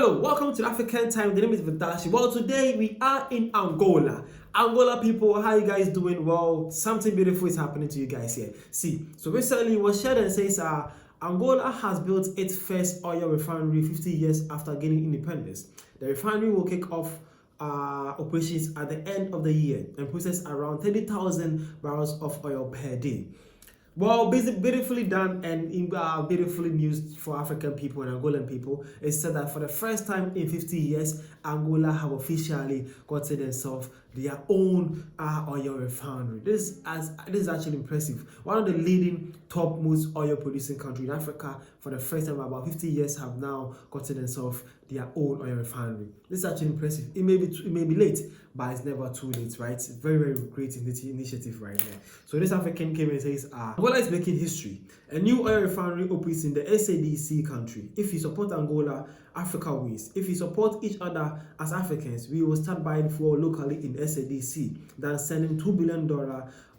Hello, welcome to African Time. The name is Vitashi. Well, today we are in Angola. Angola people, how you guys doing? Well, something beautiful is happening to you guys here. See, so recently it was shared and says Angola has built its first oil refinery 50 years after gaining independence. The refinery will kick off operations at the end of the year and process around 30,000 barrels of oil per day. Well, beautifully done and beautifully news for African people and Angolan people. It said that for the first time in 50 years, Angola have officially gotten themselves their own oil refinery. This is actually impressive. One of the leading topmost oil producing country in Africa for the first time in about 50 years have now gotten themselves their own oil refinery. This is actually impressive. It may be late, but it's never too late, right? It's very great initiative right now. So this African came and says, Angola is making history. A new oil refinery opens in the SADC country. If you support Angola, Africa wins. If you support each other as Africans, we will start buying fuel locally in SADC than sending $2 billion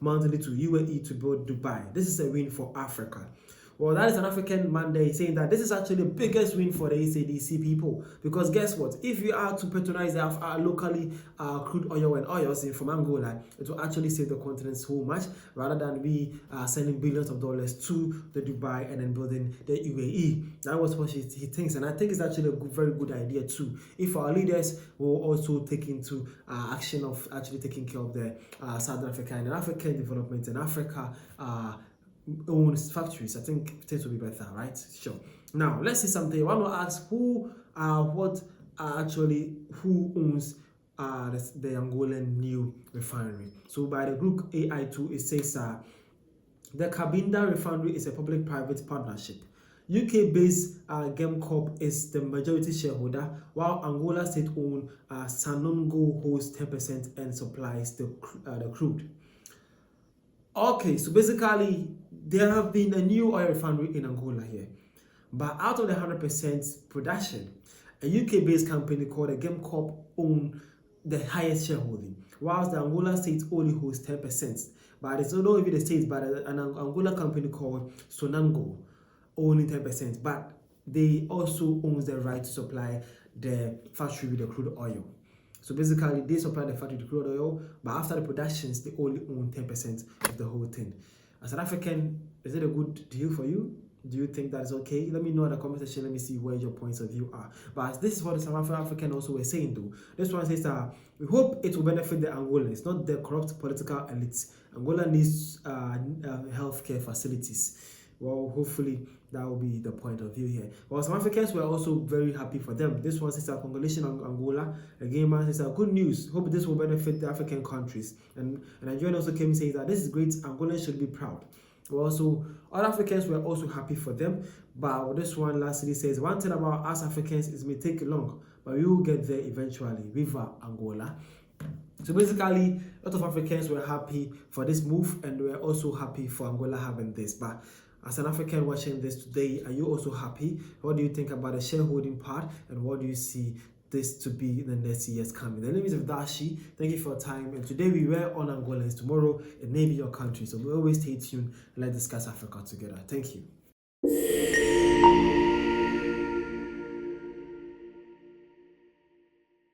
monthly to UAE to build Dubai. This is a win for Africa. Well, that is an African mandate saying that this is actually the biggest win for the SADC people. Because guess what? If you are to patronize our locally crude oil and oils from Angola, it will actually save the continent so much rather than we sending billions of dollars to the Dubai and then building the UAE. That was what he thinks. And I think it's actually a very good idea too. If our leaders will also take into action of actually taking care of the Southern Africa and African development in Africa, owns factories, I think things will be better, right? Sure. Now let's see something. I want to ask who owns the Angolan new refinery. So by the group AI2, it says the Cabinda refinery is a public-private partnership. UK-based GEMCorp is the majority shareholder, while Angola state-owned Sanongo holds 10% and supplies the crude. Okay, so basically there have been a new oil refinery in Angola here, but out of the 100% production, a UK-based company called the GEMCorp own the highest shareholding, whilst the Angola state only holds 10%. But it's not even the state, but an Angola company called Sonango owning 10%, but they also own the right to supply the factory with the crude oil. So basically, they supply the factory with crude oil, but after the productions, they only own 10% of the whole thing. As an African, is it a good deal for you? Do you think that is okay? Let me know in the comment section. Let me see where your points of view are. But this is what the South African also were saying though. This one says we hope it will benefit the Angolans, not the corrupt political elites. Angola needs healthcare facilities. Well, hopefully that will be the point of view here. Well, some Africans were also very happy for them. This one says congratulations Angola. Again, man says good news. Hope this will benefit the African countries. And Nigerian also came saying that this is great. Angola should be proud. Well, so other Africans were also happy for them. But this one lastly says one thing about us Africans is it may take long, but we will get there eventually. Viva Angola. So basically, a lot of Africans were happy for this move, and we were also happy for Angola having this. But as an African watching this today, are you also happy? What do you think about the shareholding part, and what do you see this to be in the next years coming? The name is Dashi. Thank you for your time, and today we were on Angolans. Tomorrow it may be your country, so we always stay tuned and let's discuss Africa together. Thank you.